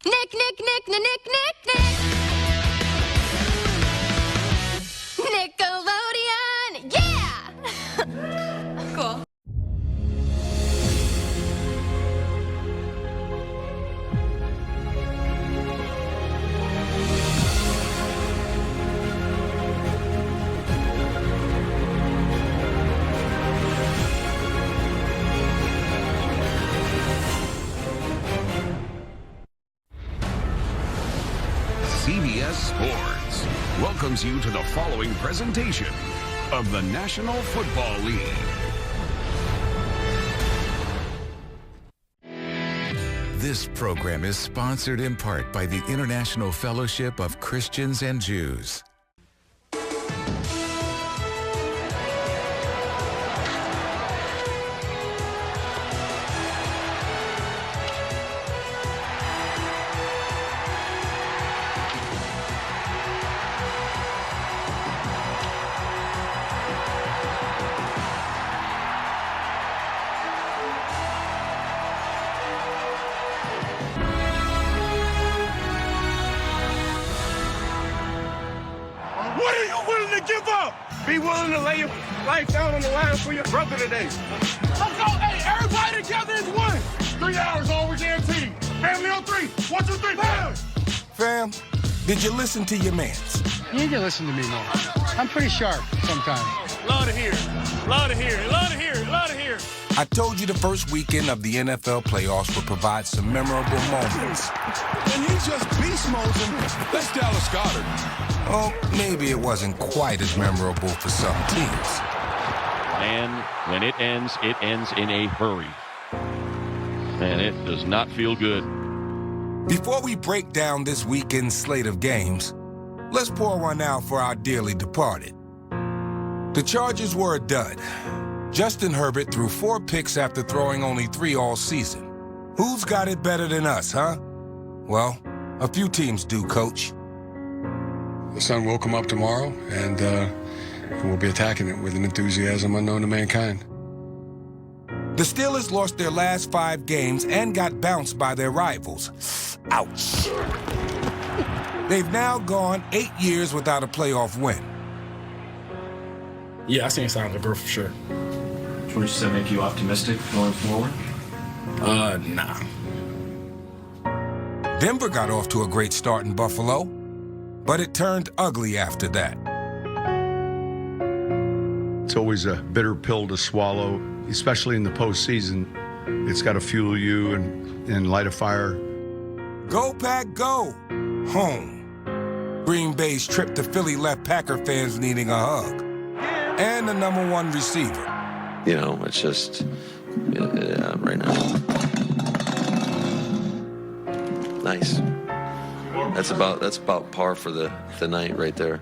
Nick, Nick, Nick, Nick, Nick, Nick, Nick. Nickelodeon, yeah! Cool. CBS Sports welcomes you to the following presentation of the National Football League. This program is sponsored in part by the International Fellowship of Christians and Jews. What are you willing to give up? Be willing to lay your life down on the line for your brother today. Let's go. Hey, everybody together is one. 3 hours, all we guaranteed. Family on 3. 1, 2, 3, family. Fam, did you listen to your mans? You need to listen to me more. I'm pretty sharp sometimes. Love to hear. Love to hear. Love to hear. Love to hear. I told you the first weekend of the NFL playoffs would provide some memorable moments. And he just beast modes him. That's Dallas Goedert. Oh, maybe it wasn't quite as memorable for some teams. And when it ends in a hurry. And it does not feel good. Before we break down this weekend's slate of games, let's pour one out for our dearly departed. The Chargers were a dud. Justin Herbert threw 4 picks after throwing only 3 all season. Who's got it better than us, huh? Well, a few teams do, Coach. The sun will come up tomorrow, and we'll be attacking it with an enthusiasm unknown to mankind. The Steelers lost their last 5 games and got bounced by their rivals. Ouch. They've now gone 8 years without a playoff win. Yeah, I seen signs of growth for sure. Does that make you optimistic going forward? Nah. Denver got off to a great start in Buffalo, but it turned ugly after that. It's always a bitter pill to swallow, especially in the postseason. It's got to fuel you and light a fire. Go, Pack, go! Home. Green Bay's trip to Philly left Packer fans needing a hug. And the #1 receiver. You know, it's just right now. Nice. That's about par for the night right there.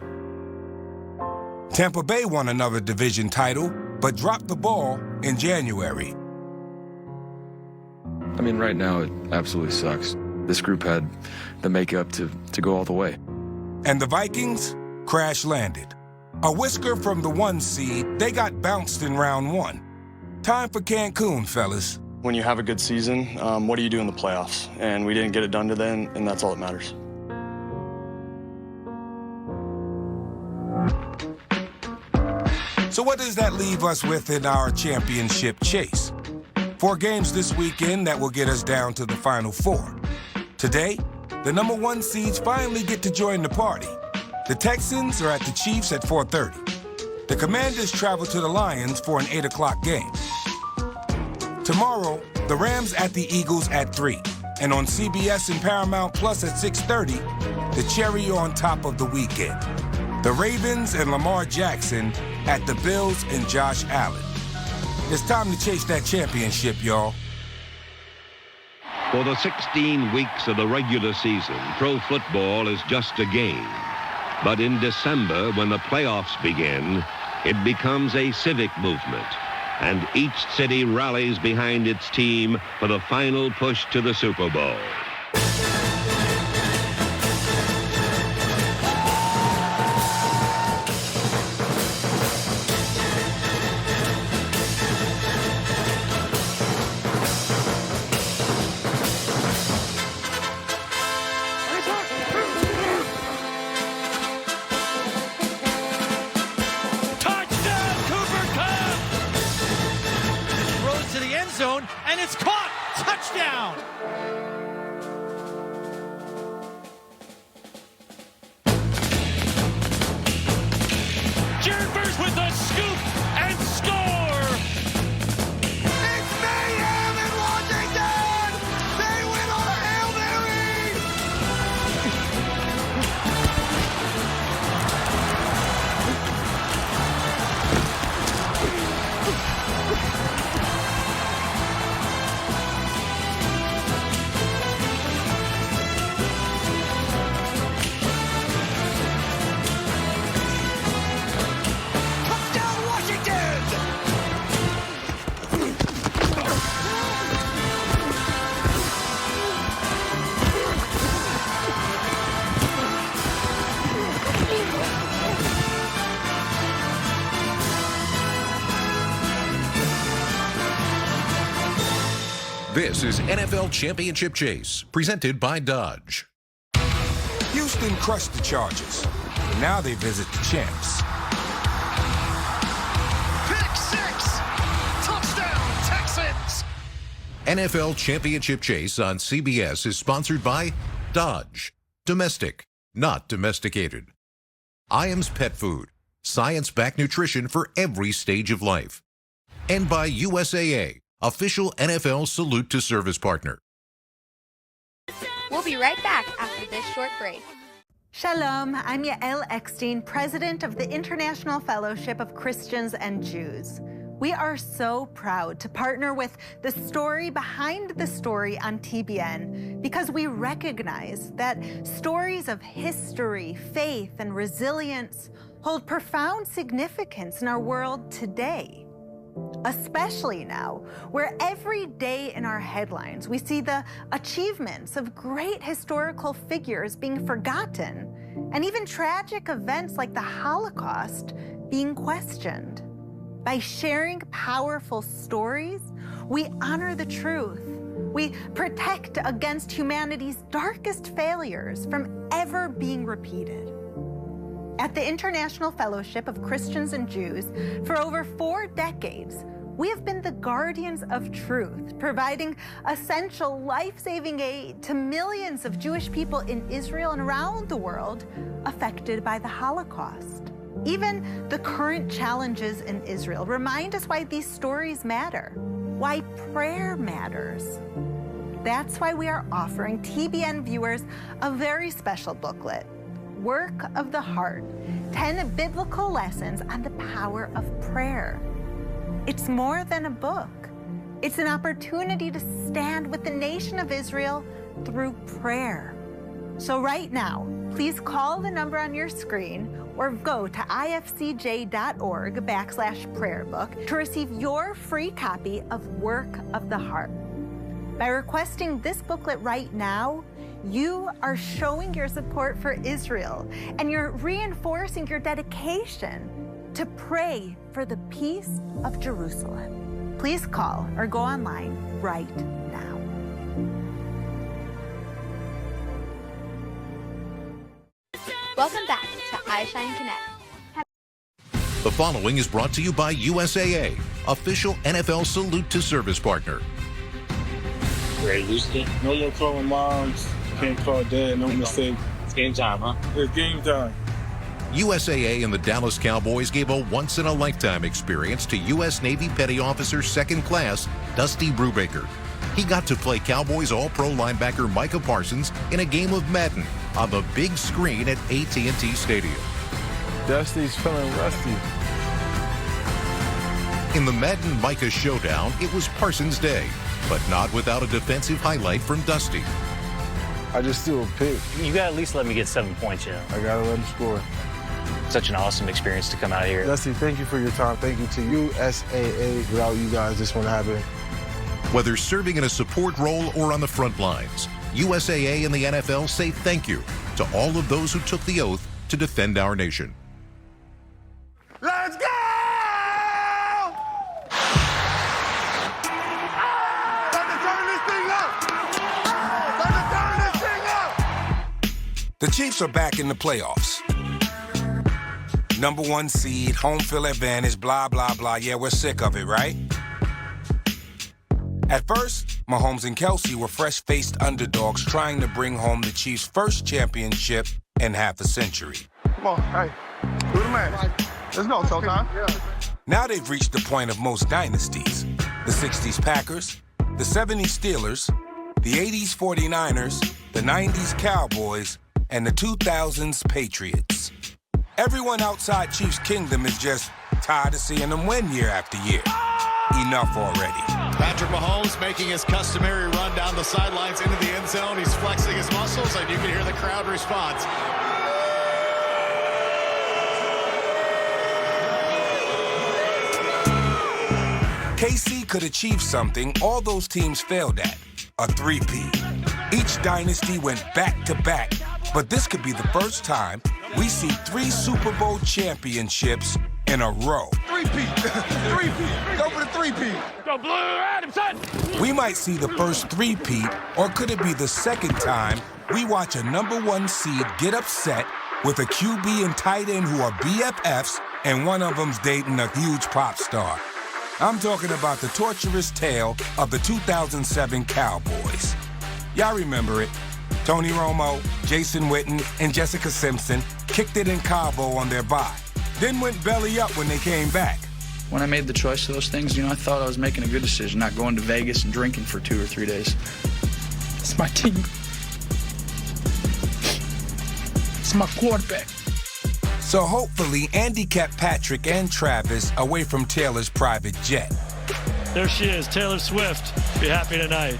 Tampa Bay won another division title, but dropped the ball in January. I mean, right now, it absolutely sucks. This group had the makeup to go all the way. And the Vikings crash-landed. A whisker from the 1 seed, they got bounced in round 1. Time for Cancun, fellas. When you have a good season, what do you do in the playoffs? And we didn't get it done today, and that's all that matters. So what does that leave us with in our championship chase? 4 games this weekend that will get us down to the Final 4. Today, the #1 seeds finally get to join the party. The Texans are at the Chiefs at 4:30. The Commanders travel to the Lions for an 8 o'clock game. Tomorrow, the Rams at the Eagles at 3. And on CBS and Paramount Plus at 6:30, the cherry on top of the weekend. The Ravens and Lamar Jackson at the Bills and Josh Allen. It's time to chase that championship, y'all. For the 16 weeks of the regular season, pro football is just a game. But in December, when the playoffs begin, it becomes a civic movement. And each city rallies behind its team for the final push to the Super Bowl. This is NFL Championship Chase, presented by Dodge. Houston crushed the Chargers. Now they visit the champs. Pick six! Touchdown, Texans! NFL Championship Chase on CBS is sponsored by Dodge. Domestic, not domesticated. Iams Pet Food. Science-backed nutrition for every stage of life. And by USAA, official NFL Salute to Service partner. We'll be right back after this short break. Shalom, I'm Yael Eckstein, president of the International Fellowship of Christians and Jews. We are so proud to partner with The Story Behind the Story on TBN because we recognize that stories of history, faith, and resilience hold profound significance in our world today. Especially now, where every day in our headlines we see the achievements of great historical figures being forgotten, and even tragic events like the Holocaust being questioned. By sharing powerful stories, we honor the truth. We protect against humanity's darkest failures from ever being repeated. At the International Fellowship of Christians and Jews, for over 4 decades, we have been the guardians of truth, providing essential life-saving aid to millions of Jewish people in Israel and around the world affected by the Holocaust. Even the current challenges in Israel remind us why these stories matter, why prayer matters. That's why we are offering TBN viewers a very special booklet, Work of the Heart, 10 biblical lessons on the power of prayer. It's more than a book. It's an opportunity to stand with the nation of Israel through prayer. So right now, please call the number on your screen or go to ifcj.org/prayerbook to receive your free copy of Work of the Heart. By requesting this booklet right now, you are showing your support for Israel, and you're reinforcing your dedication to pray for the peace of Jerusalem. Please call or go online right now. Welcome back to iShine Connect. The following is brought to you by USAA, official NFL Salute to Service partner. Great, no more calling moms, can't call dad, no mistake. It's game time, huh? It's game time. USAA and the Dallas Cowboys gave a once-in-a-lifetime experience to U.S. Navy Petty Officer Second Class Dusty Brubaker. He got to play Cowboys All-Pro linebacker Micah Parsons in a game of Madden on the big screen at AT&T Stadium. Dusty's feeling rusty. In the Madden Micah showdown, it was Parsons' day, but not without a defensive highlight from Dusty. I just threw a pick. You gotta at least let me get 7 points, you know. I gotta let him score. Such an awesome experience to come out here. Dusty, thank you for your time. Thank you to USAA. Without you guys, this wouldn't happen. Whether serving in a support role or on the front lines, USAA and the NFL say thank you to all of those who took the oath to defend our nation. Let's go! The Chiefs are back in the playoffs. Number 1 seed, home field advantage, blah, blah, blah. Yeah, we're sick of it, right? At first, Mahomes and Kelsey were fresh-faced underdogs trying to bring home the Chiefs' first championship in half a century. Come on, hey, do the man. Let's go, Showtime. Now they've reached the point of most dynasties. The 60s Packers, the 70s Steelers, the 80s 49ers, the 90s Cowboys, and the 2000s Patriots. Everyone outside Chiefs Kingdom is just tired of seeing them win year after year. Enough already. Patrick Mahomes making his customary run down the sidelines into the end zone. He's flexing his muscles, and you can hear the crowd response. KC could achieve something all those teams failed at, a three-peat. Each dynasty went back-to-back, but this could be the first time we see 3 Super Bowl championships in a row. Three-peat. Three-peat. Go for the three-peat. Go blue at him, son. We might see the first three-peat, or could it be the second time we watch a #1 seed get upset with a QB and tight end who are BFFs and one of them's dating a huge pop star? I'm talking about the torturous tale of the 2007 Cowboys. Y'all remember it. Tony Romo, Jason Witten, and Jessica Simpson kicked it in Cabo on their bye, then went belly up when they came back. When I made the choice of those things, I thought I was making a good decision, not going to Vegas and drinking for 2 or 3 days. It's my team. It's my quarterback. So hopefully Andy kept Patrick and Travis away from Taylor's private jet. There she is, Taylor Swift. Be happy tonight.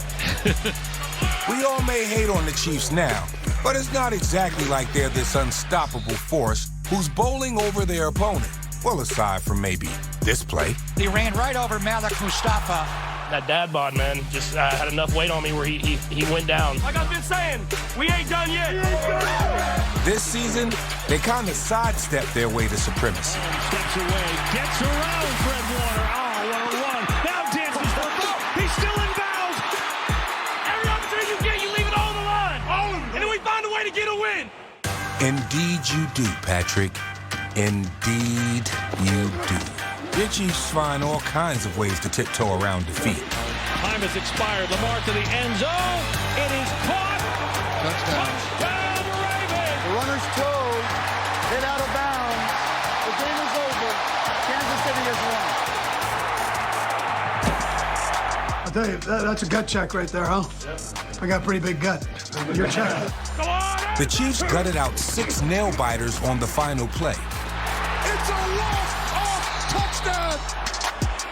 We all may hate on the Chiefs now, but it's not exactly like they're this unstoppable force who's bowling over their opponent. Well, aside from maybe this play. He ran right over Malik Mustafa. That dad bod, man, just had enough weight on me where he went down. Like I've been saying, we ain't done yet. This season, they kind of sidestepped their way to supremacy. Steps away, gets around Fred Warner. Oh, what a run. Now dances for the ball. He's still in bounds. Every opportunity you get, you leave it all on the line. All of it. And then we find a way to get a win. Indeed you do, Patrick. Indeed you do. Your Chiefs find all kinds of ways to tiptoe around defeat. Time has expired. Lamar to the end zone. It is caught. Touchdown. Touchdown, Ravens. The runner's toes hit out of bounds. The game is over. Kansas City has won. I'll tell you, that's a gut check right there, huh? I got a pretty big gut. Your check. The Chiefs gutted out 6 nail-biters on the final play. It's a walk-off touchdown.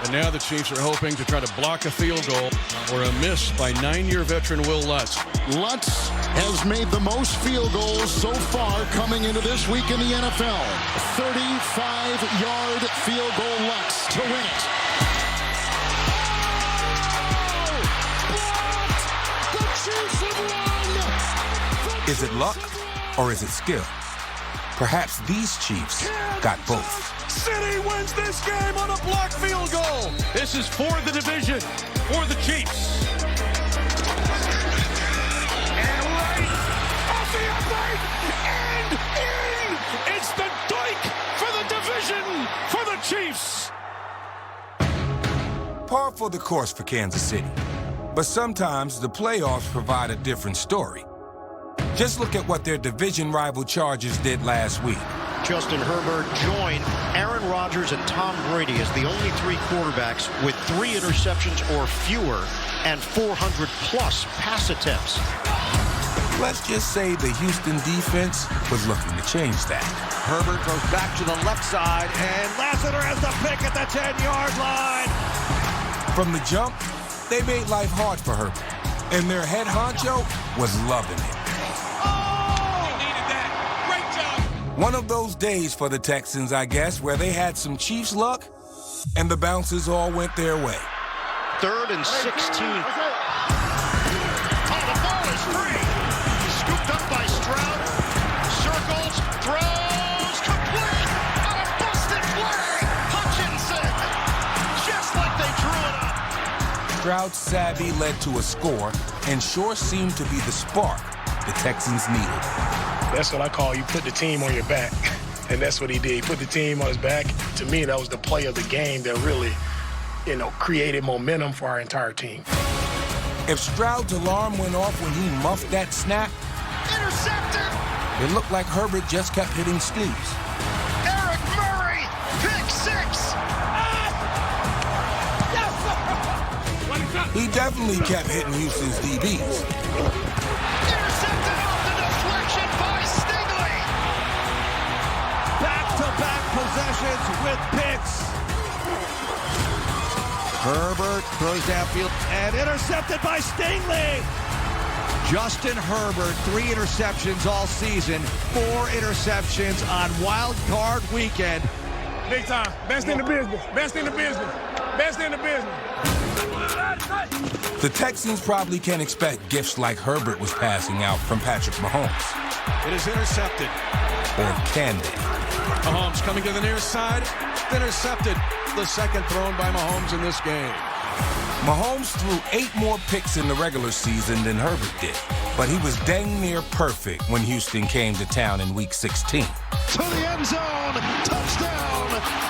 And now the Chiefs are hoping to try to block a field goal or a miss by 9-year veteran Will Lutz. Lutz has made the most field goals so far coming into this week in the NFL. 35-yard field goal Lutz to win it. The Chiefs have won! Is it luck or is it skill? Perhaps these Chiefs got both. City wins this game on a blocked field goal. This is for the division, for the Chiefs. And right off the upright and in. It's the dike for the division for the Chiefs. Par for the course for Kansas City. But sometimes the playoffs provide a different story. Just look at what their division rival Chargers did last week. Justin Herbert joined Aaron Rodgers and Tom Brady as the only 3 quarterbacks with 3 interceptions or fewer and 400-plus pass attempts. Let's just say the Houston defense was looking to change that. Herbert goes back to the left side, and Lassiter has the pick at the 10-yard line. From the jump, they made life hard for Herbert, and their head honcho was loving it. One of those days for the Texans, I guess, where they had some Chiefs luck and the bounces all went their way. 3rd and 16. Oh, the ball is free. Scooped up by Stroud. Circles, throws, complete. On a busted play. Hutchinson. Just like they drew it up. Stroud's savvy led to a score and sure seemed to be the spark the Texans needed. That's what I call you put the team on your back. And that's what he did. He put the team on his back. To me, that was the play of the game that really, created momentum for our entire team. If Stroud's alarm went off when he muffed that snap, intercepted. It looked like Herbert just kept hitting snooze. Eric Murray, pick 6. He definitely kept hitting Houston's DBs. Intercepted off the deflection by Stingley. Back-to-back possessions with picks. Herbert throws downfield and intercepted by Stingley. Justin Herbert, 3 interceptions all season, 4 interceptions on Wild Card Weekend. Big time. Best in the business. Best in the business. Best in the business. The Texans probably can't expect gifts like Herbert was passing out from Patrick Mahomes. It is intercepted. Or can they? Mahomes coming to the near side. Just intercepted. The second thrown by Mahomes in this game. Mahomes threw 8 more picks in the regular season than Herbert did, but he was dang near perfect when Houston came to town in Week 16. To the end zone. Touchdown.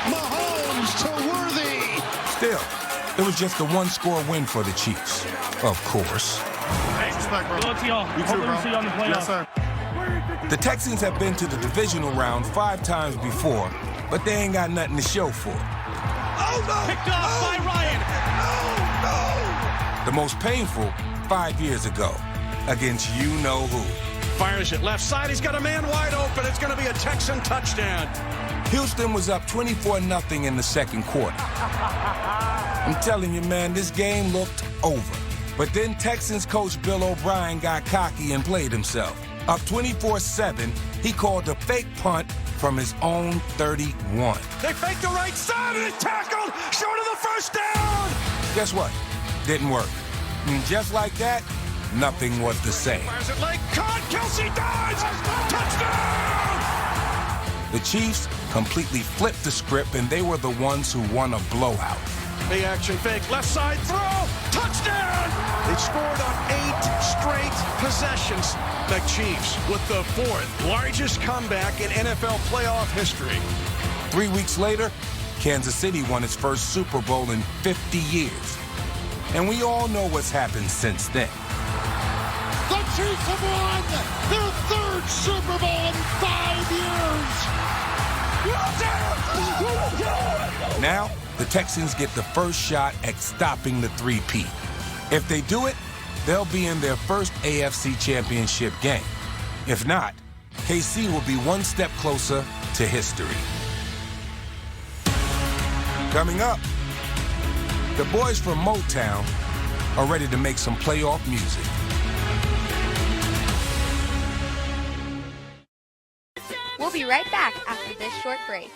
Mahomes to Worthy. Still, it was just a one-score win for the Chiefs, of course. Hey, respect, bro. Good luck to y'all. Hopefully we see you on the playoffs. Yes, sir. The Texans have been to the divisional round 5 times before, but they ain't got nothing to show for it. Oh, no. Picked off by Ryan. The most painful 5 years ago against you-know-who. Fires it left side. He's got a man wide open. It's going to be a Texan touchdown. Houston was up 24-0 in the second quarter. I'm telling you, man, this game looked over. But then Texans coach Bill O'Brien got cocky and played himself. Up 24-7, he called a fake punt from his own 31. They faked the right side and it's tackled short of the first down. Guess what? Didn't work. And just like that, nothing was the same. Fires it late. Caught. Kelsey dives. Touchdown! The Chiefs completely flipped the script, and they were the ones who won a blowout. The action fake. Left side throw. Touchdown! They scored on 8 straight possessions. The Chiefs with the 4th largest comeback in NFL playoff history. 3 weeks later, Kansas City won its first Super Bowl in 50 years. And we all know what's happened since then. The Chiefs have won their 3rd Super Bowl in 5 years. Now, the Texans get the first shot at stopping the three-peat. If they do it, they'll be in their first AFC Championship game. If not, KC will be one step closer to history. Coming up, the boys from Motown are ready to make some playoff music. We'll be right back after this short break.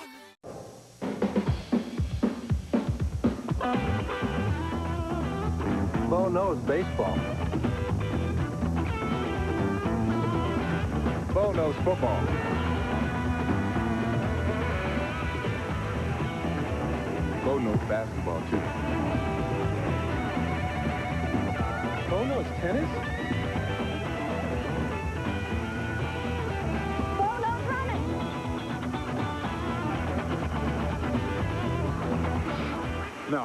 Bo knows baseball. Bo knows football. Bo knows basketball, too. Bo knows tennis? Bo knows running. No.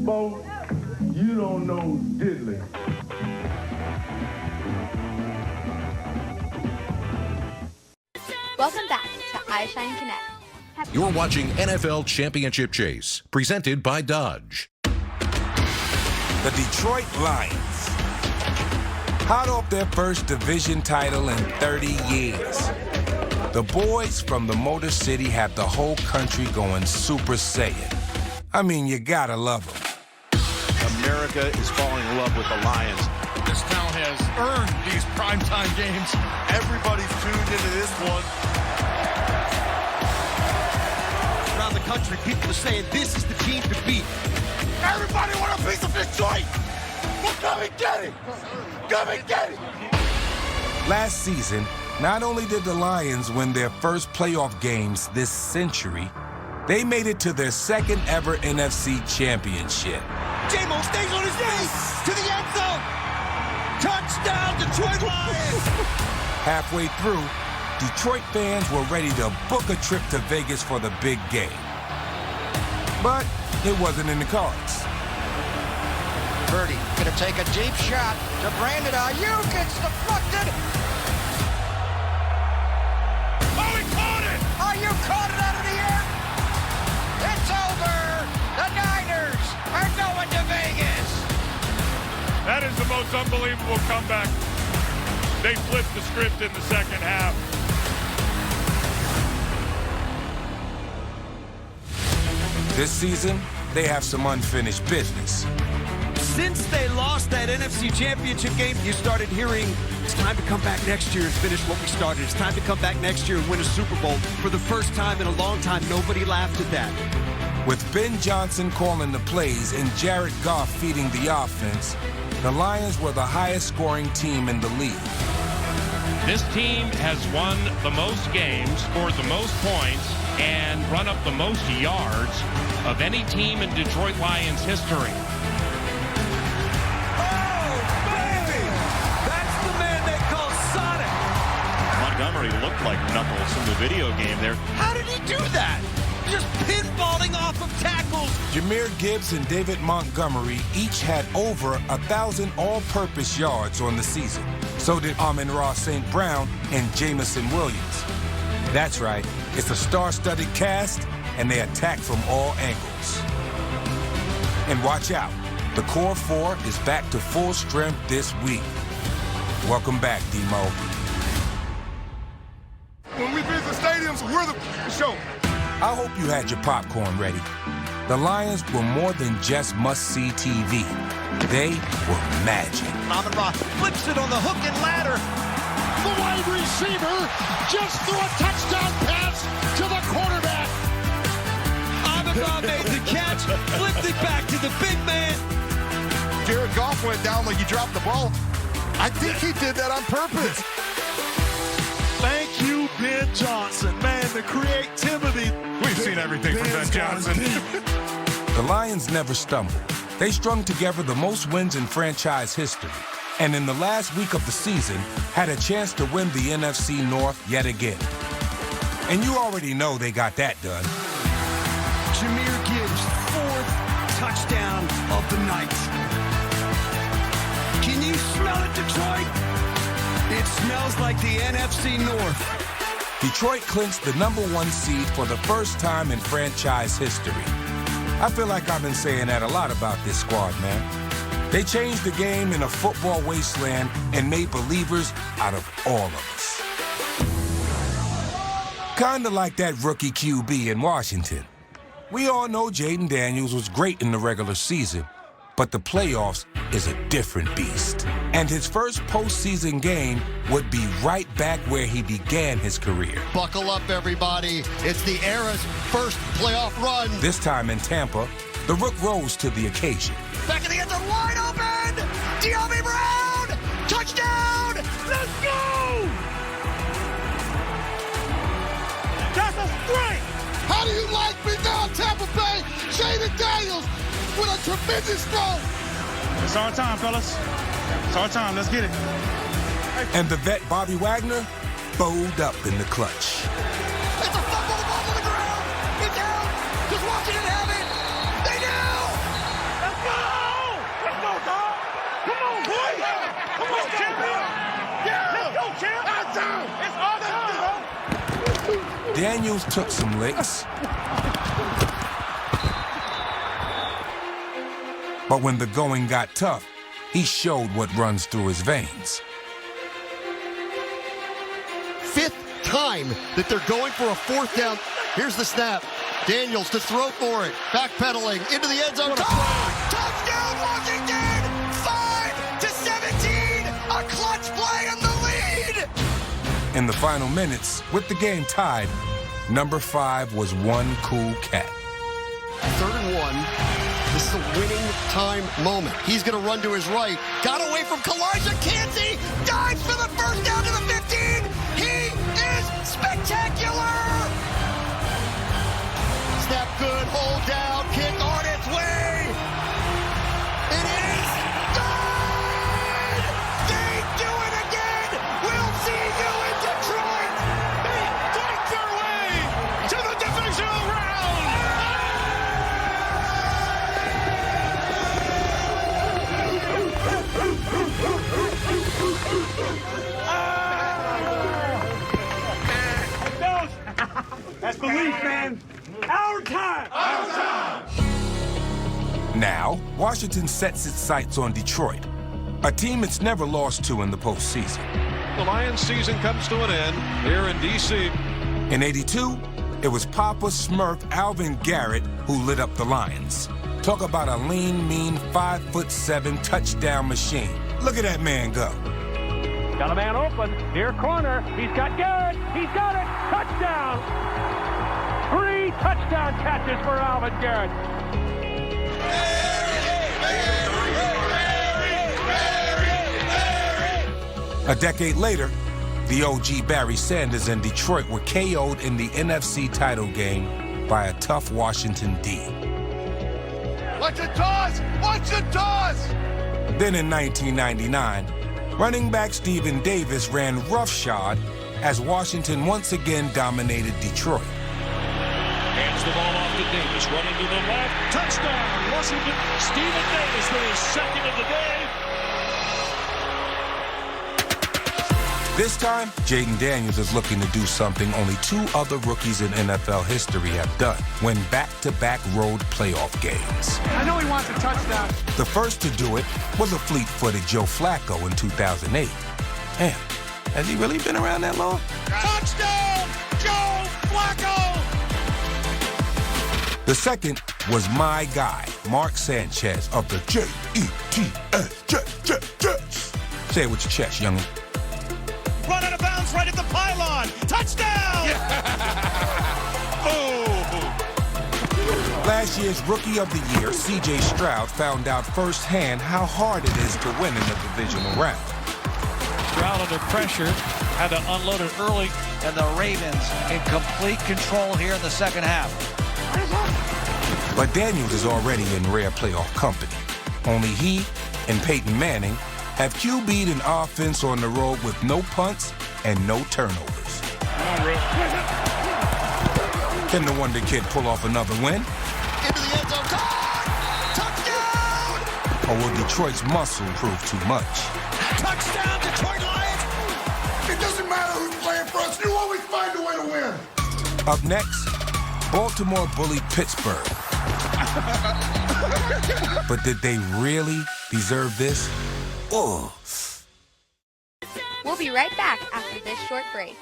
Bo, you don't know diddly. Welcome back to iShine Connect. You're watching NFL Championship Chase, presented by Dodge. The Detroit Lions, hot off their first division title in 30 years. The boys from the Motor City have the whole country going Super Saiyan. I mean, you gotta love them. America is falling in love with the Lions. This town has earned these primetime games. Everybody's tuned into this one. Around the country, people are saying this is the team to beat. Everybody want a piece of this joint? Well, come and get it. Come and get it. Last season, not only did the Lions win their first playoff games this century, they made it to their second ever NFC Championship. J-Mo stays on his knees to the end zone. Touchdown, Detroit Lions. Halfway through, Detroit fans were ready to book a trip to Vegas for the big game. But it wasn't in the cards. Purdy gonna take a deep shot to Brandon Ayuk. It's deflected. Oh, he caught it! Ayuk caught it out of the air. It's over. The Niners are going to Vegas. That is the most unbelievable comeback. They flipped the script in the second half. This season, they have some unfinished business. Since they lost that NFC Championship game, you started hearing, it's time to come back next year and finish what we started. It's time to come back next year and win a Super Bowl. For the first time in a long time, nobody laughed at that. With Ben Johnson calling the plays and Jared Goff feeding the offense, the Lions were the highest scoring team in the league. This team has won the most games, scored the most points, and run up the most yards of any team in Detroit Lions history. Montgomery looked like Knuckles in the video game there. How did he do that? Just pinballing off of tackles. Jahmyr Gibbs and David Montgomery each had over 1,000 all-purpose yards on the season. So did Amon-Ra St. Brown and Jameson Williams. That's right, it's a star-studded cast, and they attack from all angles. And watch out, the Core 4 is back to full strength this week. Welcome back, Demo. When we visit stadiums, we're the show. I hope you had your popcorn ready. The Lions were more than just must-see TV. They were magic. Amon-Ra flips it on the hook and ladder. The wide receiver just threw a touchdown pass to the quarterback. Amon-Ra made the catch, flipped it back to the big man. Jared Goff went down like he dropped the ball. I think he did that on purpose. Thank you, Ben Johnson. Man, the creativity. We've seen everything from Ben Johnson. The Lions never stumbled. They strung together the most wins in franchise history. And in the last week of the season, had a chance to win the NFC North yet again. And you already know they got that done. Jahmyr Gibbs, 4th touchdown of the night. Can you smell it, Detroit? It smells like the NFC North. Detroit clinched the #1 seed for the first time in franchise history. I feel like I've been saying that a lot about this squad, man. They changed the game in a football wasteland and made believers out of all of us. Kinda like that rookie QB in Washington. We all know Jaden Daniels was great in the regular season, but the playoffs is a different beast. And his first postseason game would be right back where he began his career. Buckle up, everybody. It's the era's first playoff run. This time in Tampa, the Rook rose to the occasion. Back in the end zone, wide open! De'Ami Brown! Touchdown! Let's go! That's a strike! How do you like me now, Tampa Bay? Jaden Daniels with a tremendous throw. It's our time, fellas. It's our time. Let's get it. And the vet Bobby Wagner bowed up in the clutch. It's a fumble, the ball's on the ground. It's out. Just watching it have it. They do. Let's go. Let's go, dog. Come on, boy. Come on, champion. Yeah. Let's go, champ. Our time. It's our time. Daniels took some licks. But when the going got tough, he showed what runs through his veins. 5th time that they're going for a 4th down. Here's the snap. Daniels to throw for it. Backpedaling into the end zone. Touchdown, Washington! 5-17. A clutch play in the lead. In the final minutes, with the game tied, number 5 was one cool cat. 3rd and 1. This is a winning time moment. He's going to run to his right. Got away from Kalijah Kancey. Dives for the first down to the 15. He is spectacular. Snap good. Hold down. Kick on its way. It is good. They do it again. We'll see you in Detroit. They fight their way to the divisional round. That's belief, man. Our time. Our time. Now, Washington sets its sights on Detroit, a team it's never lost to in the postseason. The Lions season comes to an end here in D.C. In '82, it was Papa Smurf Alvin Garrett who lit up the Lions. Talk about a lean, mean 5'7" touchdown machine. Look at that man go. Got a man open, near corner. He's got Garrett. He's got it. Touchdown. 3 touchdown catches for Alvin Garrett. A decade later, the OG Barry Sanders and Detroit were KO'd in the NFC title game by a tough Washington D. Watch it toss! Watch it toss! Then in 1999, running back Stephen Davis ran roughshod as Washington once again dominated Detroit. Hands the ball off to Davis, running to the left. Touchdown, Washington. Stephen Davis with his second of the day. This time, Jaden Daniels is looking to do something only 2 other rookies in NFL history have done: win back-to-back road playoff games. I know he wants a touchdown. The first to do it was a fleet-footed Joe Flacco in 2008. Man, has he really been around that long? Touchdown, Joe Flacco! The second was my guy, Mark Sanchez of the Jets. Jets. Say it with your chest, young'un. Run out of bounds right at the pylon. Touchdown! Last year's Rookie of the Year, C.J. Stroud, found out firsthand how hard it is to win in the divisional round. Stroud under pressure, had to unload it early, and the Ravens in complete control here in the second half. But Daniels is already in rare playoff company. Only he and Peyton Manning have QB'd an offense on the road with no punts and no turnovers. Can the Wonder Kid pull off another win? Into the end zone. Touchdown! Or will Detroit's muscle prove too much? Touchdown, Detroit Lions! It doesn't matter who's playing for us. You always find a way to win. Up next, Baltimore bullied Pittsburgh. But did they really deserve this? Oh. We'll be right back after this short break.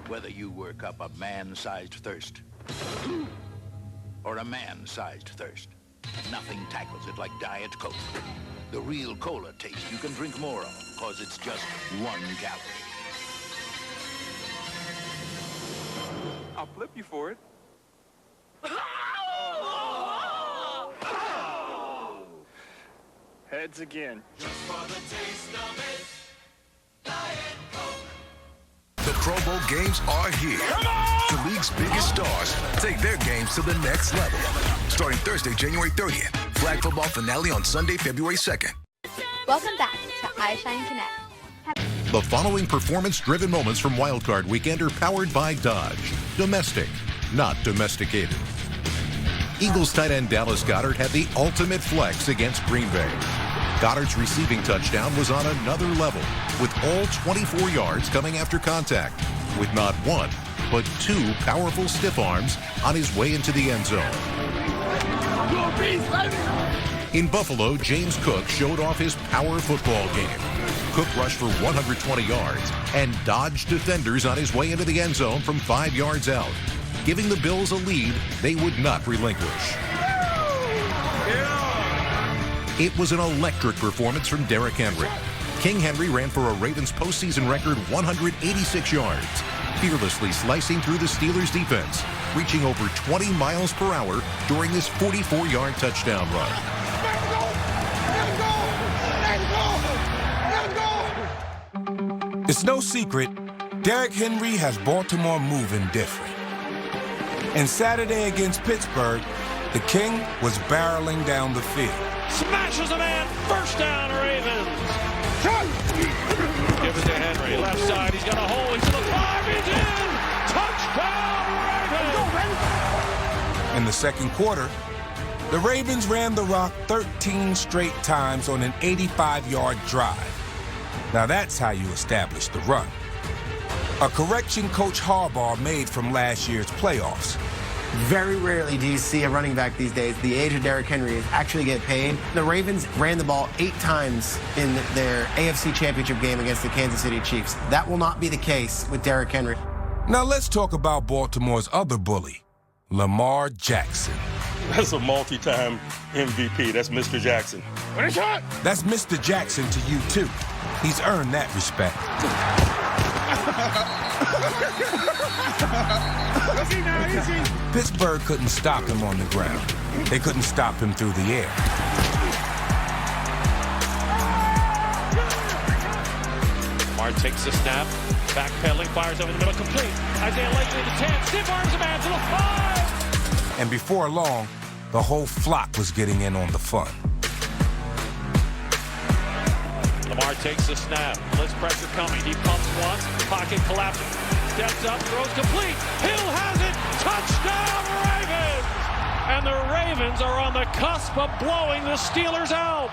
Whether you work up a man-sized thirst or a man-sized thirst, nothing tackles it like Diet Coke. The real cola taste you can drink more of, because it's just 1 calorie. I'll flip you for it. Heads again. Just for the taste of it, Diet Coke. The Pro Bowl games are here. The league's biggest stars take their games to the next level. Starting Thursday, January 30th. Flag football finale on Sunday, February 2nd. Welcome back to iShine Connect. The following performance-driven moments from Wildcard Weekend are powered by Dodge. Domestic, not domesticated. Eagles tight end Dallas Goedert had the ultimate flex against Green Bay. Goddard's receiving touchdown was on another level, with all 24 yards coming after contact, with not 1, but 2 powerful stiff arms on his way into the end zone. In Buffalo, James Cook showed off his power football game. Cook rushed for 120 yards and dodged defenders on his way into the end zone from 5 yards out, giving the Bills a lead they would not relinquish. It was an electric performance from Derrick Henry. King Henry ran for a Ravens postseason record 186 yards, fearlessly slicing through the Steelers' defense, reaching over 20 miles per hour during this 44-yard touchdown run. It's no secret, Derrick Henry has Baltimore moving different. And Saturday against Pittsburgh, the King was barreling down the field. Smashes a man. First down, Ravens. Give it to Henry. Left side. He's got a hole. He's to the 5. He's in. Touchdown, Ravens. In the second quarter, the Ravens ran the rock 13 straight times on an 85-yard drive. Now that's how you establish the run. A correction Coach Harbaugh made from last year's playoffs. Very rarely do you see a running back these days, the age of Derrick Henry, actually get paid. The Ravens ran the ball 8 times in their AFC Championship game against the Kansas City Chiefs. That will not be the case with Derrick Henry. Now let's talk about Baltimore's other bully, Lamar Jackson. That's a multi-time MVP. That's Mr. Jackson. What a shot! That's Mr. Jackson to you, too. He's earned that respect. Pittsburgh couldn't stop him on the ground. They couldn't stop him through the air. Lamar takes the snap, backpedaling, fires over the middle, complete. Isaiah Likely to 10, stiff arms a man to the 5. And before long, the whole flock was getting in on the fun. Lamar takes the snap, blitz pressure coming. He pumps once, pocket collapsing, steps up, throws complete. Hill has it, touchdown Ravens! And the Ravens are on the cusp of blowing the Steelers out.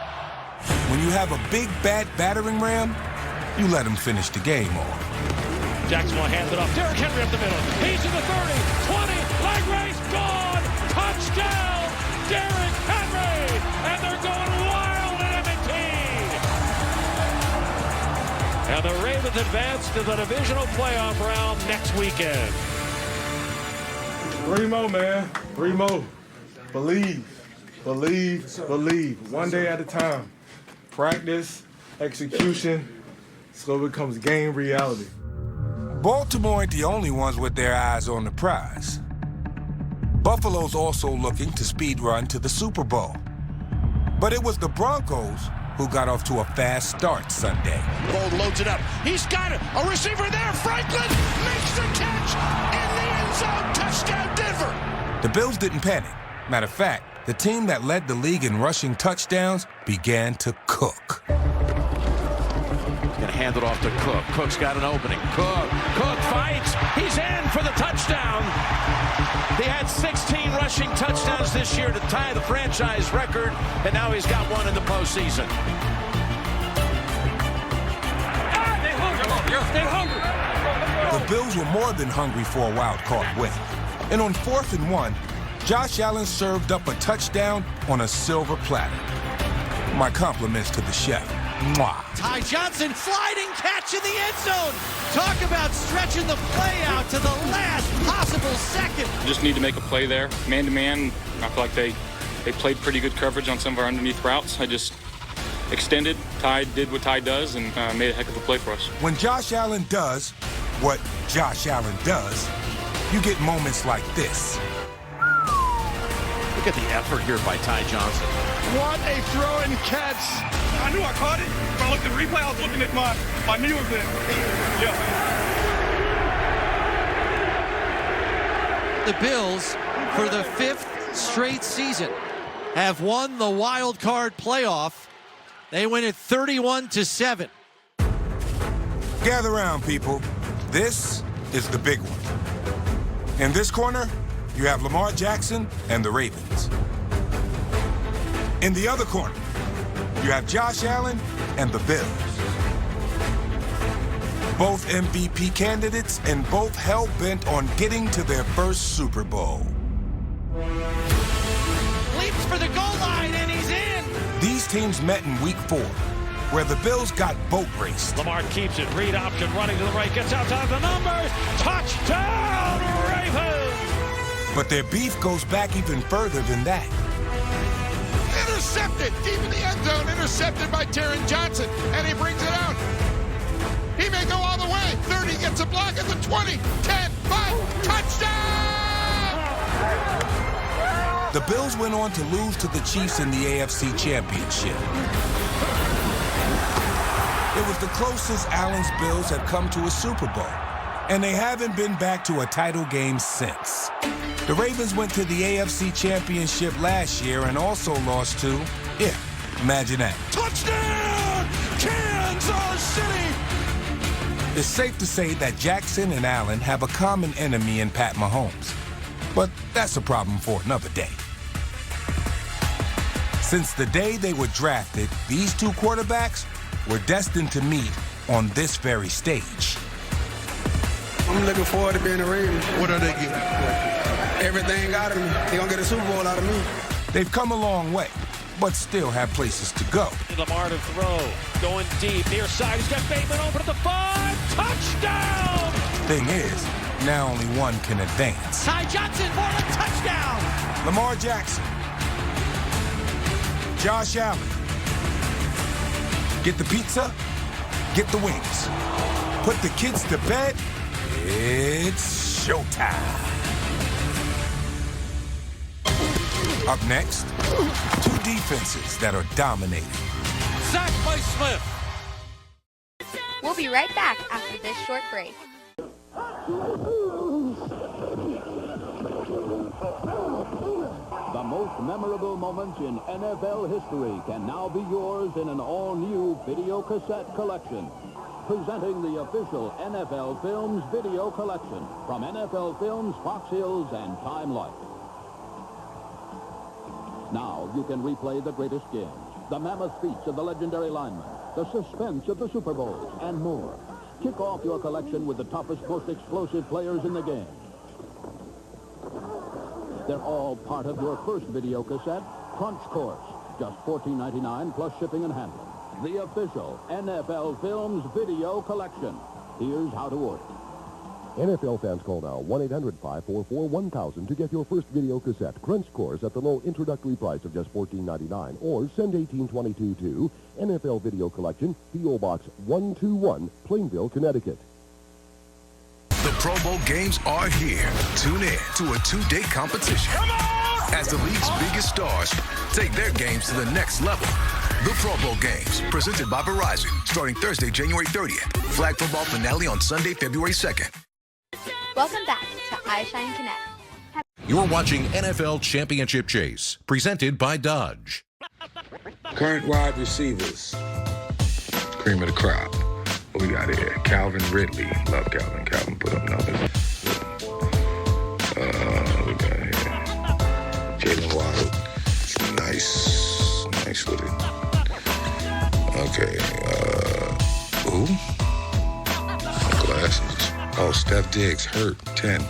When you have a big, bad battering ram, you let him finish the game off. Jackson will hand it off. Derrick Henry up the middle. He's to the 30, 20, leg race, gone! Touchdown, Derrick Henry! And they're going wild at M&T! And the Ravens advance to the divisional playoff round next weekend. 3 more, man. 3 more. Believe, believe, believe. One day at a time. Practice, execution, so it becomes game reality. Baltimore ain't the only ones with their eyes on the prize. Buffalo's also looking to speed run to the Super Bowl. But it was the Broncos who got off to a fast start Sunday. Gold loads it up. He's got it. A receiver there. Franklin makes the catch in the end zone. Touchdown, Denver. The Bills didn't panic. Matter of fact, the team that led the league in rushing touchdowns began to cook. Gonna hand it off to Cook. Cook's got an opening. Cook fights. He's in for the touchdown. He had 16 rushing touchdowns this year to tie the franchise record, and now he's got one in the postseason. They're hungry. The Bills were more than hungry for a wild-card win. And on 4th and 1, Josh Allen served up a touchdown on a silver platter. My compliments to the chef. Mwah. Ty Johnson, sliding catch in the end zone. Talk about stretching the play out to the last possible second. Just need to make a play there. Man-to-man, I feel like they played pretty good coverage on some of our underneath routes. I just extended. Ty did what Ty does and made a heck of a play for us. When Josh Allen does what Josh Allen does, you get moments like this. Look at the effort here by Ty Johnson. What a throw and catch. I knew I caught it. When I looked at the replay, I was looking at my knee was in. Yeah. The Bills, for the 5th straight season, have won the wild card playoff. They win it 31-7. Gather around, people. This is the big one. In this corner, you have Lamar Jackson and the Ravens. In the other corner, you have Josh Allen and the Bills. Both MVP candidates and both hell-bent on getting to their first Super Bowl. Leaps for the goal line, and he's in. These teams met in Week 4, where the Bills got boat raced. Lamar keeps it. Read option, running to the right, gets outside the numbers. Touchdown, Ravens! But their beef goes back even further than that. Intercepted, deep in the end zone, intercepted by Taron Johnson, and he brings it out. He may go all the way. 30 gets a block at the 20, 10, 5, touchdown! The Bills went on to lose to the Chiefs in the AFC Championship. It was the closest Allen's Bills had come to a Super Bowl, and they haven't been back to a title game since. The Ravens went to the AFC Championship last year and also lost to, imagine that. Touchdown, Kansas City! It's safe to say that Jackson and Allen have a common enemy in Pat Mahomes. But that's a problem for another day. Since the day they were drafted, these two quarterbacks were destined to meet on this very stage. I'm looking forward to being a Ravens. What are they getting? Everything out of me. They're going to get a Super Bowl out of me. They've come a long way, but still have places to go. Lamar to throw, going deep, near side. He's got Bateman over to the 5. Touchdown! Thing is, Now only one can advance. Ty Johnson for a touchdown. Lamar Jackson. Josh Allen. Get the pizza, get the wings. Put the kids to bed. It's showtime. Up next, two defenses that are dominating. Sacked by Smith. We'll be right back after this short break. The most memorable moments in NFL history can now be yours in an all-new video cassette collection. Presenting the official NFL Films video collection from NFL Films, Fox Hills, and Time Life. Now you can replay the greatest games, the mammoth feats of the legendary linemen, the suspense of the Super Bowls, and more. Kick off your collection with the toughest, most explosive players in the game. They're all part of your first video cassette, Crunch Course. Just $14.99 plus shipping and handling. The official NFL Films video collection. Here's how to order. NFL fans call now 1-800-544-1000 to get your first video cassette, Crunch Course, at the low introductory price of just $14.99. Or send 1822 to NFL Video Collection, P.O. Box 121, Plainville, Connecticut. The Pro Bowl games are here. Tune in to a two-day competition as the league's biggest stars take their games to the next level. The Pro Bowl games, presented by Verizon, starting Thursday, January 30th. Flag football finale on Sunday, February 2nd. Welcome back to iShine Connect. You're watching NFL Championship Chase, presented by Dodge. Current wide receivers. Cream of the crop. What we got here? Calvin Ridley. Love Calvin. Calvin put up numbers. We got here Jalen Waddle. Nice with it. Okay. Who? Glasses. Oh, Steph Diggs hurt 10.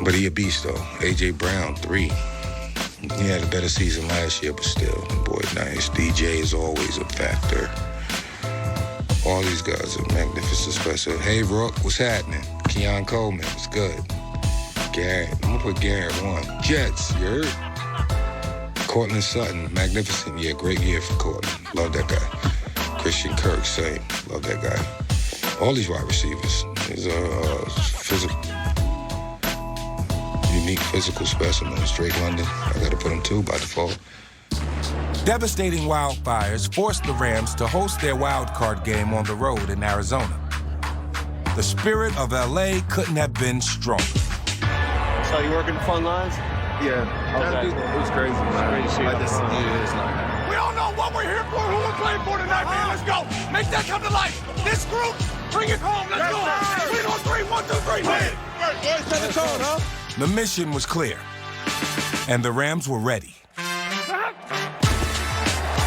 But he a beast though. AJ Brown 3. He had a better season last year, but still, boy, nice. DJ is always a factor. All these guys are magnificent special. Hey, Rook, what's happening? Keon Coleman, what's good? Garrett, I'm gonna put Garrett 1. Jets, you heard? Cortland Sutton, magnificent year, great year for Cortland. Love that guy. Christian Kirk, same. Love that guy. All these wide receivers. These are unique physical specimens. Drake London, I gotta put him 2 by default. Devastating wildfires forced the Rams to host their wild card game on the road in Arizona. The spirit of LA couldn't have been stronger. So you working fun lines? Yeah. Okay. It was crazy, man. We all know what we're here for, who we're playing for tonight, man. Let's go. Make that come to life. This group, bring it home. Let's go. Win on 3, 1, 2, 3. Win. Set the tone, huh? The mission was clear, and the Rams were ready.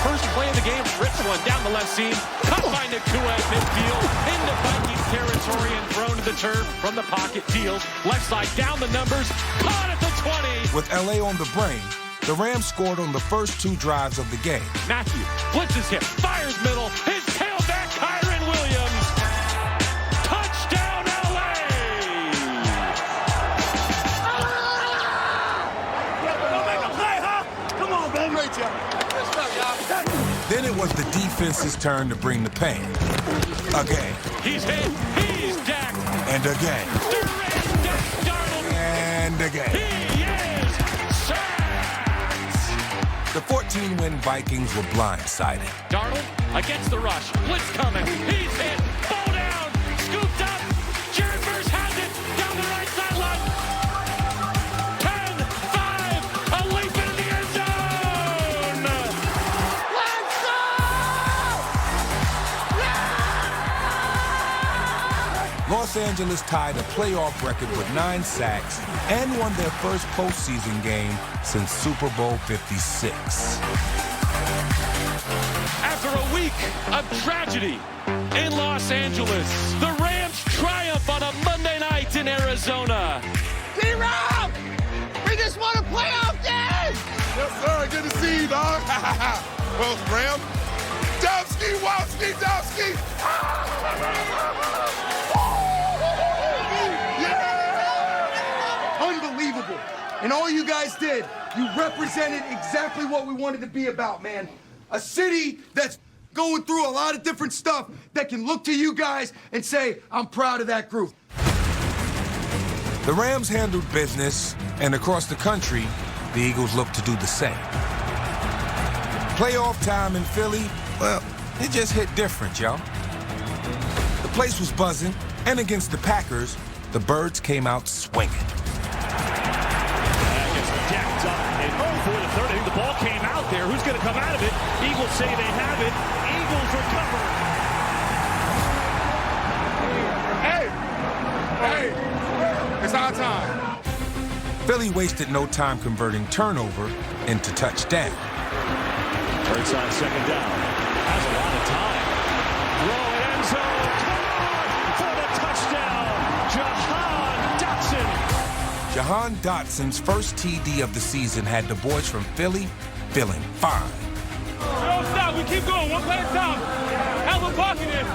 First play of the game, rips one down the left seam, cut by Nacua at midfield, into Vikings territory and thrown to the turf from the pocket. Deals left side down the numbers, caught at the 20. With LA on the brain, the Rams scored on the first 2 drives of the game. Matthew blitzes him, fires middle, his tailback, Kyren Williams. Touchdown, LA! Don't make a play, huh? Come on, baby. Great job. Then it was the defense's turn to bring the pain. Again. He's hit, he's decked. And again. And again. He is sacked. The 14-win Vikings were blindsided. Darnold against the rush. Blitz coming. He's hit. Fall down. Scooped up. Jared Verse has it. Down the right sideline. 10-5. A leap into the end zone. Let's go! Los Angeles tied a playoff record with 9 sacks and won their first postseason game since Super Bowl 56. After a week of tragedy in Los Angeles, the Rams triumph on a Monday night in Arizona. D-Rob! We just won a playoff game! Yes, sir. Good to see you, dog. Well, Ram. Dubsky, Wowski, Dubsky. And all you guys did, you represented exactly what we wanted to be about, man. A city that's going through a lot of different stuff that can look to you guys and say, I'm proud of that group. The Rams handled business, and across the country, the Eagles look to do the same. Playoff time in Philly, well, it just hit different, y'all. The place was buzzing, and against the Packers, the Birds came out swinging. Gets decked up and before the third. I think the ball came out there. Who's going to come out of it? Eagles say they have it. Eagles recover. Hey, it's our time. Philly wasted no time converting turnover into touchdown. Birds on second down. Has a lot of time. Throw it end zone. For the touchdown. Jahan Jahan Dotson. Dotson's first TD of the season had the boys from Philly feeling fine. Don't stop. We keep going. One play at a time. Have a pocket in.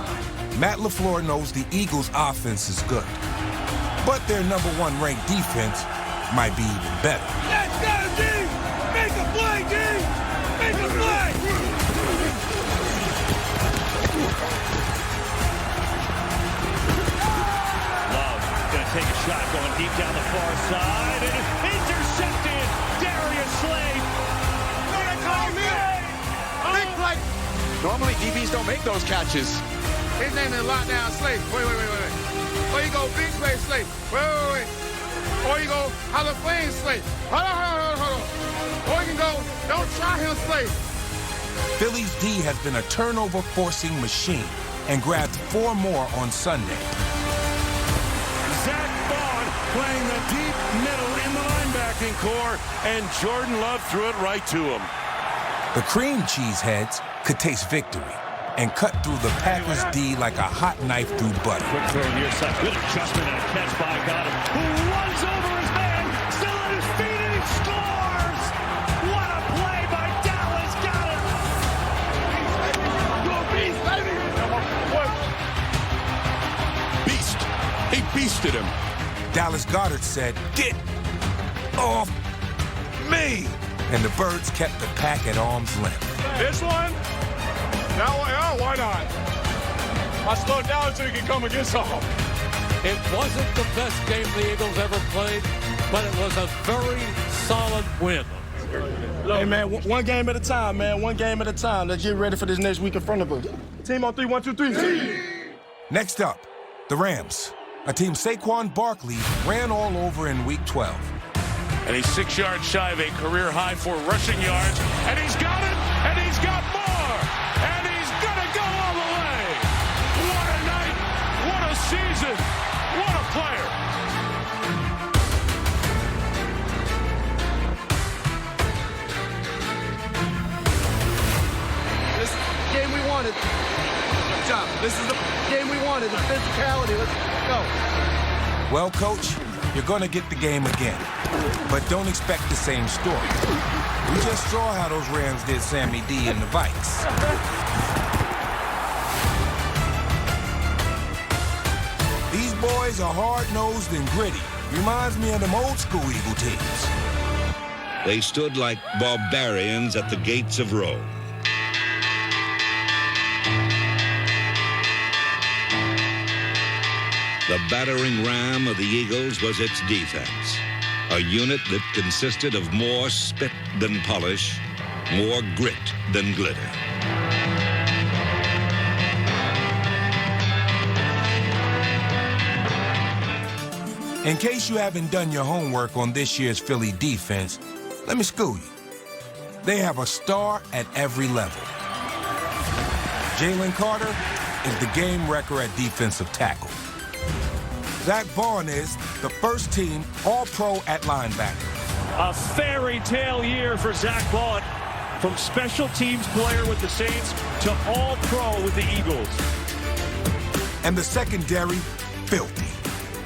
Matt LaFleur knows the Eagles' offense is good, but their number one ranked defense might be even better. Let's go, D! Make a play, D! Make a play! Love gonna take a shot going deep down the far side and intercepted. Darius Slade. Big play. Normally DBs don't make those catches. His name is Lockdown Slate. Wait. Or you go big play Slate. Wait. Or you go Hall of Fame Slate. Hold on. Or you can go, don't try him Slate. Philly's D has been a turnover-forcing machine and grabbed 4 more on Sunday. Zach Vaughn playing the deep middle in the linebacking core, and Jordan Love threw it right to him. The cream cheese heads could taste victory and cut through the Packers' D like a hot knife through butter. Quick throw near side. Good adjustment and a catch by Goddard, who runs over his man, still on his feet, and he scores! What a play by Dallas Goddard! You're a beast, baby! Beast. He beasted him. Dallas Goddard said, "Get off me!" And the Birds kept the pack at arm's length. This one? That one? Oh, why not? I slowed down so you can come against them. It wasn't the best game the Eagles ever played, but it was a very solid win. Hey, man, one game at a time, man. One game at a time. Let's get ready for this next week in front of us. Team on 3, 1, 2, 3. Next up, the Rams, a team Saquon Barkley ran all over in Week 12. And he's 6 yards shy of a career high for rushing yards, and he's got it, and he's got more, and he's gonna go all the way. What a night, what a season, what a player. This is the game we wanted. Good job. This is the game we wanted, the physicality. Let's go. Well, Coach, you're going to get the game again, but don't expect the same story. We just saw how those Rams did Sammy D and the Vikes. These boys are hard-nosed and gritty. Reminds me of them old-school Eagle teams. They stood like barbarians at the gates of Rome. The battering ram of the Eagles was its defense, a unit that consisted of more spit than polish, more grit than glitter. In case you haven't done your homework on this year's Philly defense, let me school you. They have a star at every level. Jalen Carter is the game wrecker at defensive tackle. Zach Vaughn is the first team All-Pro at linebacker. A fairy tale year for Zach Vaughn, from special teams player with the Saints to All-Pro with the Eagles. And the secondary, filthy.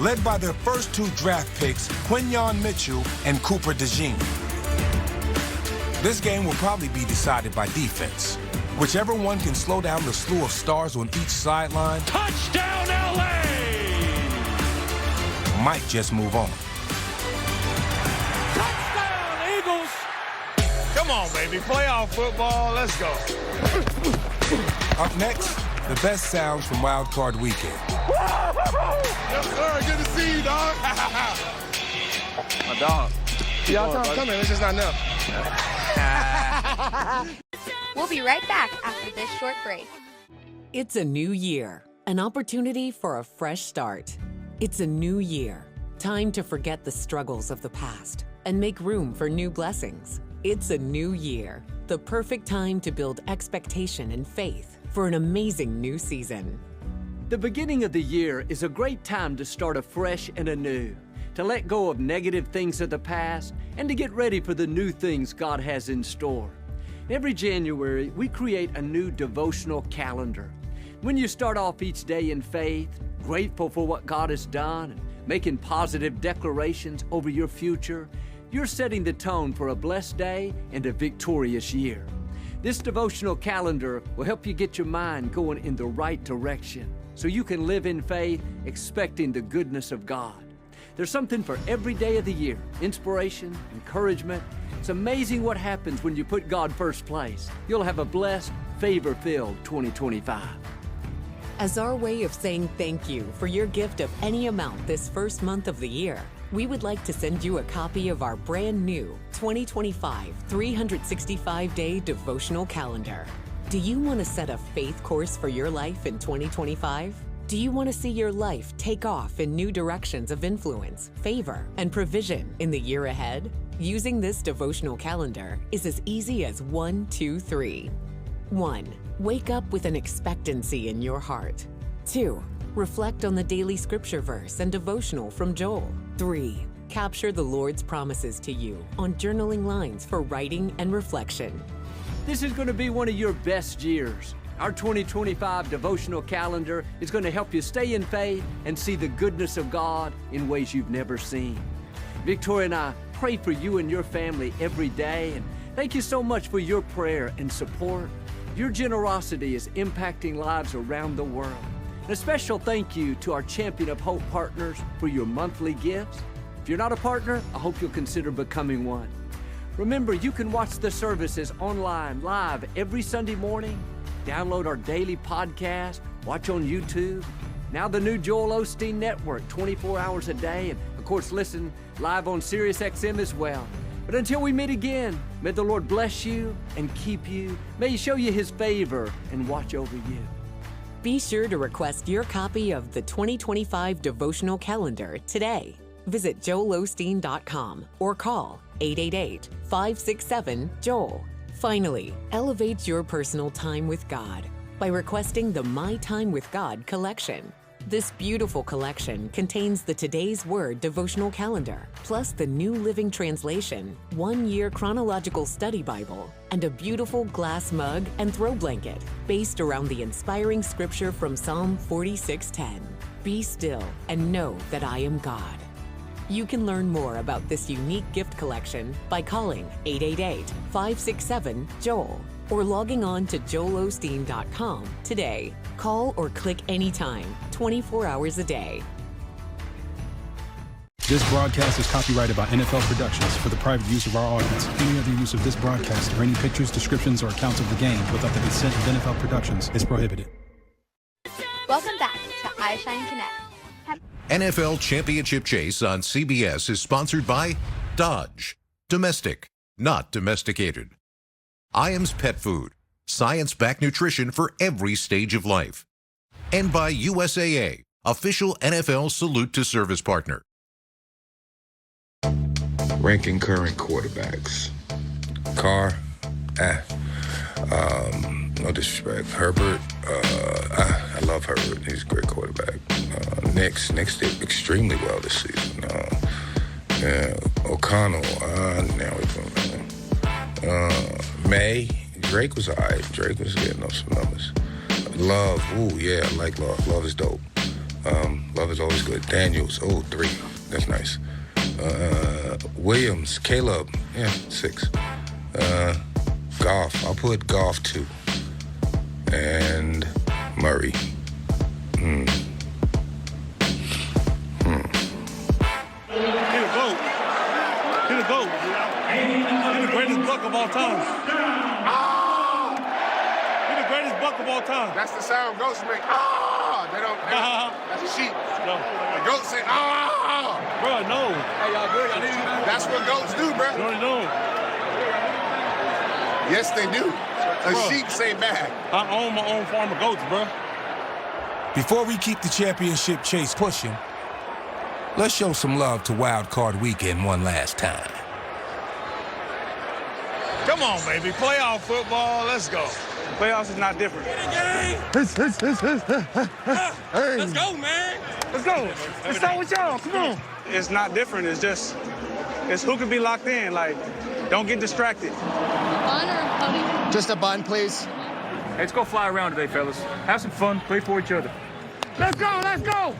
Led by their first 2 draft picks, Quinyon Mitchell and Cooper DeJean. This game will probably be decided by defense. Whichever one can slow down the slew of stars on each sideline, touchdown LA! Might just move on. Touchdown! Eagles. Come on, baby. Playoff football. Let's go. Up next, the best sounds from Wild Card Weekend. Yes, sir. Good to see you, dog. My dog. Y'all time coming. It's just not enough. We'll be right back after this short break. It's a new year, an opportunity for a fresh start. It's a new year, time to forget the struggles of the past and make room for new blessings. It's a new year, the perfect time to build expectation and faith for an amazing new season. The beginning of the year is a great time to start afresh and anew, to let go of negative things of the past and to get ready for the new things God has in store. Every January, we create a new devotional calendar. When you start off each day in faith, grateful for what God has done, and making positive declarations over your future, you're setting the tone for a blessed day and a victorious year. This devotional calendar will help you get your mind going in the right direction so you can live in faith, expecting the goodness of God. There's something for every day of the year, inspiration, encouragement. It's amazing what happens when you put God first place. You'll have a blessed, favor-filled 2025. As our way of saying thank you for your gift of any amount this first month of the year, we would like to send you a copy of our brand new 2025 365-day devotional calendar. Do you want to set a faith course for your life in 2025? Do you want to see your life take off in new directions of influence, favor, and provision in the year ahead? Using this devotional calendar is as easy as 1, 2, 3. 1. Wake up with an expectancy in your heart. 2. Reflect on the daily scripture verse and devotional from Joel. 3. Capture the Lord's promises to you on journaling lines for writing and reflection. This is going to be one of your best years. Our 2025 devotional calendar is going to help you stay in faith and see the goodness of God in ways you've never seen. Victoria and I pray for you and your family every day, and thank you so much for your prayer and support. Your generosity is impacting lives around the world. And a special thank you to our Champion of Hope partners for your monthly gifts. If you're not a partner, I hope you'll consider becoming one. Remember, you can watch the services online live every Sunday morning, download our daily podcast, watch on YouTube. Now the new Joel Osteen Network, 24 hours a day, and of course listen live on SiriusXM as well. But until we meet again, may the Lord bless you and keep you. May He show you His favor and watch over you. Be sure to request your copy of the 2025 devotional calendar today. Visit joelosteen.com or call 888-567-JOEL. Finally, elevate your personal time with God by requesting the My Time with God collection. This beautiful collection contains the Today's Word devotional calendar, plus the New Living Translation, 1-year chronological study Bible, and a beautiful glass mug and throw blanket based around the inspiring scripture from Psalm 46:10. Be still and know that I am God. You can learn more about this unique gift collection by calling 888-567-JOEL or logging on to joelosteen.com today. Call or click anytime, 24 hours a day. This broadcast is copyrighted by NFL Productions for the private use of our audience. Any other use of this broadcast or any pictures, descriptions, or accounts of the game without the consent of NFL Productions is prohibited. Welcome back to iShine Connect. NFL Championship Chase on CBS is sponsored by Dodge. Domestic, not domesticated. Iams Pet Food. Science-backed nutrition for every stage of life. And by USAA, official NFL salute to service partner. Ranking current quarterbacks. Carr, no disrespect. Herbert, I love Herbert. He's a great quarterback. Knicks did extremely well this season. O'Connell, now we're going. May, Drake was all right. Drake was getting up some numbers. Love, ooh, yeah, I like Love. Love is dope. Love is always good. Daniels, 3. That's nice. Williams, Caleb, 6. Goff, I'll put Goff 2. And Murray. Need a vote. all time. He's the greatest buck of all time. That's the sound goats make. They don't. That's a sheep. No. The goats say, Bro, no. Hey, y'all good? Y'all need to. That's what goats do, bro. No, they don't. Yes, they do. Sheep say bad. I own my own farm of goats, bro. Before we keep the championship chase pushing, let's show some love to Wild Card Weekend one last time. Come on, baby. Playoff football. Let's go. Playoffs is not different. Hey. Let's go, man. Let's go. Let's start with y'all. Come on. It's not different. It's who can be locked in. Like, don't get distracted. Just a bun, please. Hey, let's go fly around today, fellas. Have some fun. Play for each other. Let's go. Let's go.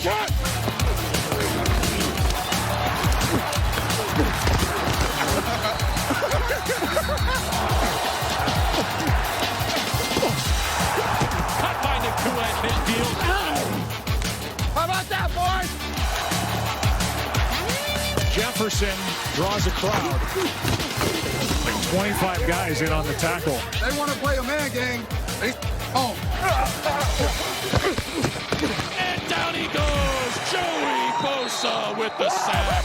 Shot. Cut by Nakua at midfield. How about that, boys? Jefferson draws a crowd. Like 25 guys in on the tackle. They want to play a man game. And down he goes. Joey Bosa with the sack.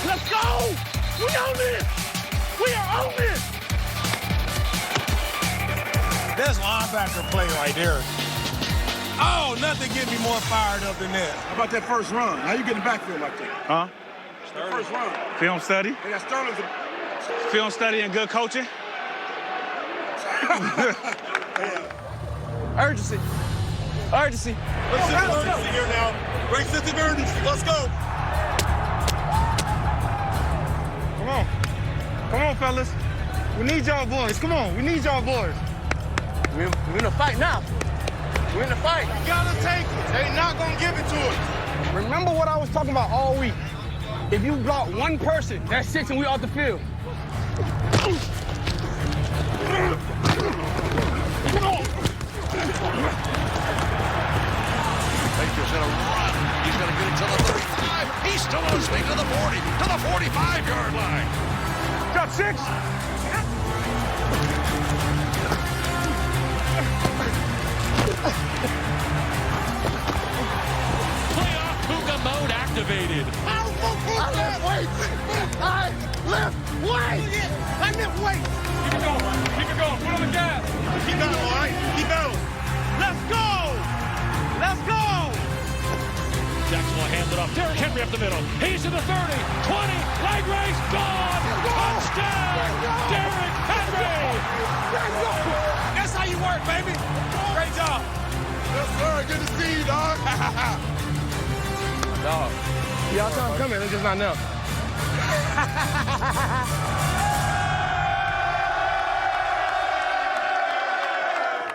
Let's go! We own this! We are on this! That's linebacker play right there. Oh, nothing get me more fired up than that. How about that first run? How you get in the backfield like that? Huh? The first run. Film study. They got Sterling's. Film study and good coaching. Urgency. Urgency. Let's sense of urgency here now. Great sense of urgency. Let's go. Come on. Come on, fellas. We need y'all boys. Come on. We need y'all boys. We're in a fight now. We're in a fight. You gotta take it. They not gonna give it to us. Remember what I was talking about all week. If you block one person, that's six and we off the field. Baker's gonna run. He's gonna get it to the 35. He's still on his way to the 40, to the 45-yard line. Drop six. Playoff Puka mode activated. I lift weights. Keep it going. Keep it going. Put on the gas. Keep going, all right? Keep going. Let's go. Let's go. Jackson will hand it off. Derrick Henry up the middle. He's to the 30, 20, leg race, gone! Touchdown! Derrick Henry! That's how you work, baby. Great job. Yes, sir. Good to see you, dog. Dog. Y'all saw him coming. It's just not enough.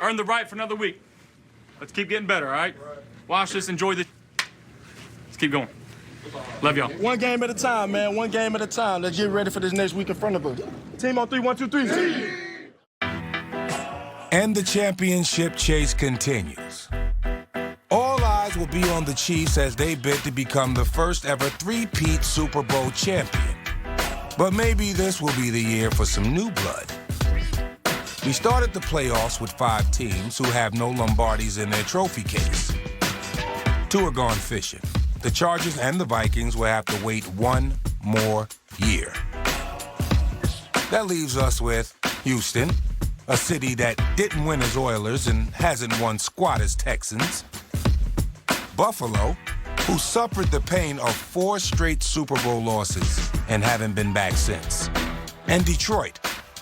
Earn the right for another week. Let's keep getting better, all right? Watch this, enjoy this. Let's keep going. Love y'all. One game at a time, man. One game at a time. Let's get ready for this next week in front of us. Team on 3, 1, 2, 3. And the championship chase continues. All eyes will be on the Chiefs as they bid to become the first ever three-peat Super Bowl champion. But maybe this will be the year for some new blood. We started the playoffs with 5 teams who have no Lombardis in their trophy case. 2 are gone fishing. The Chargers and the Vikings will have to wait 1 more year. That leaves us with Houston, a city that didn't win as Oilers and hasn't won squat as Texans. Buffalo, who suffered the pain of 4 straight Super Bowl losses and haven't been back since. And Detroit,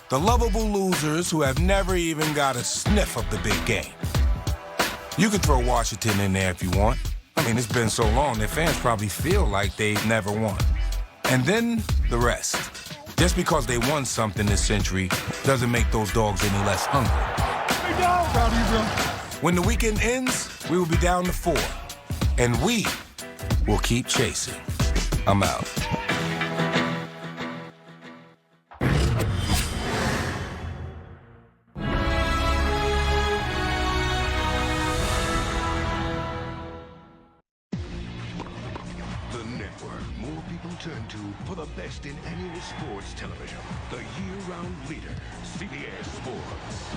the lovable losers who have never even got a sniff of the big game. You could throw Washington in there if you want. I mean, it's been so long that fans probably feel like they've never won. And then the rest. Just because they won something this century doesn't make those dogs any less hungry. Proud of you, bro. When the weekend ends, we will be down to 4. And we will keep chasing. I'm out. turn to for the best in annual sports television. The year-round leader, CBS Sports.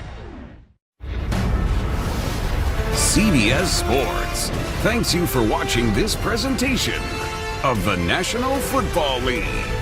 CBS Sports thanks you for watching this presentation of the National Football League.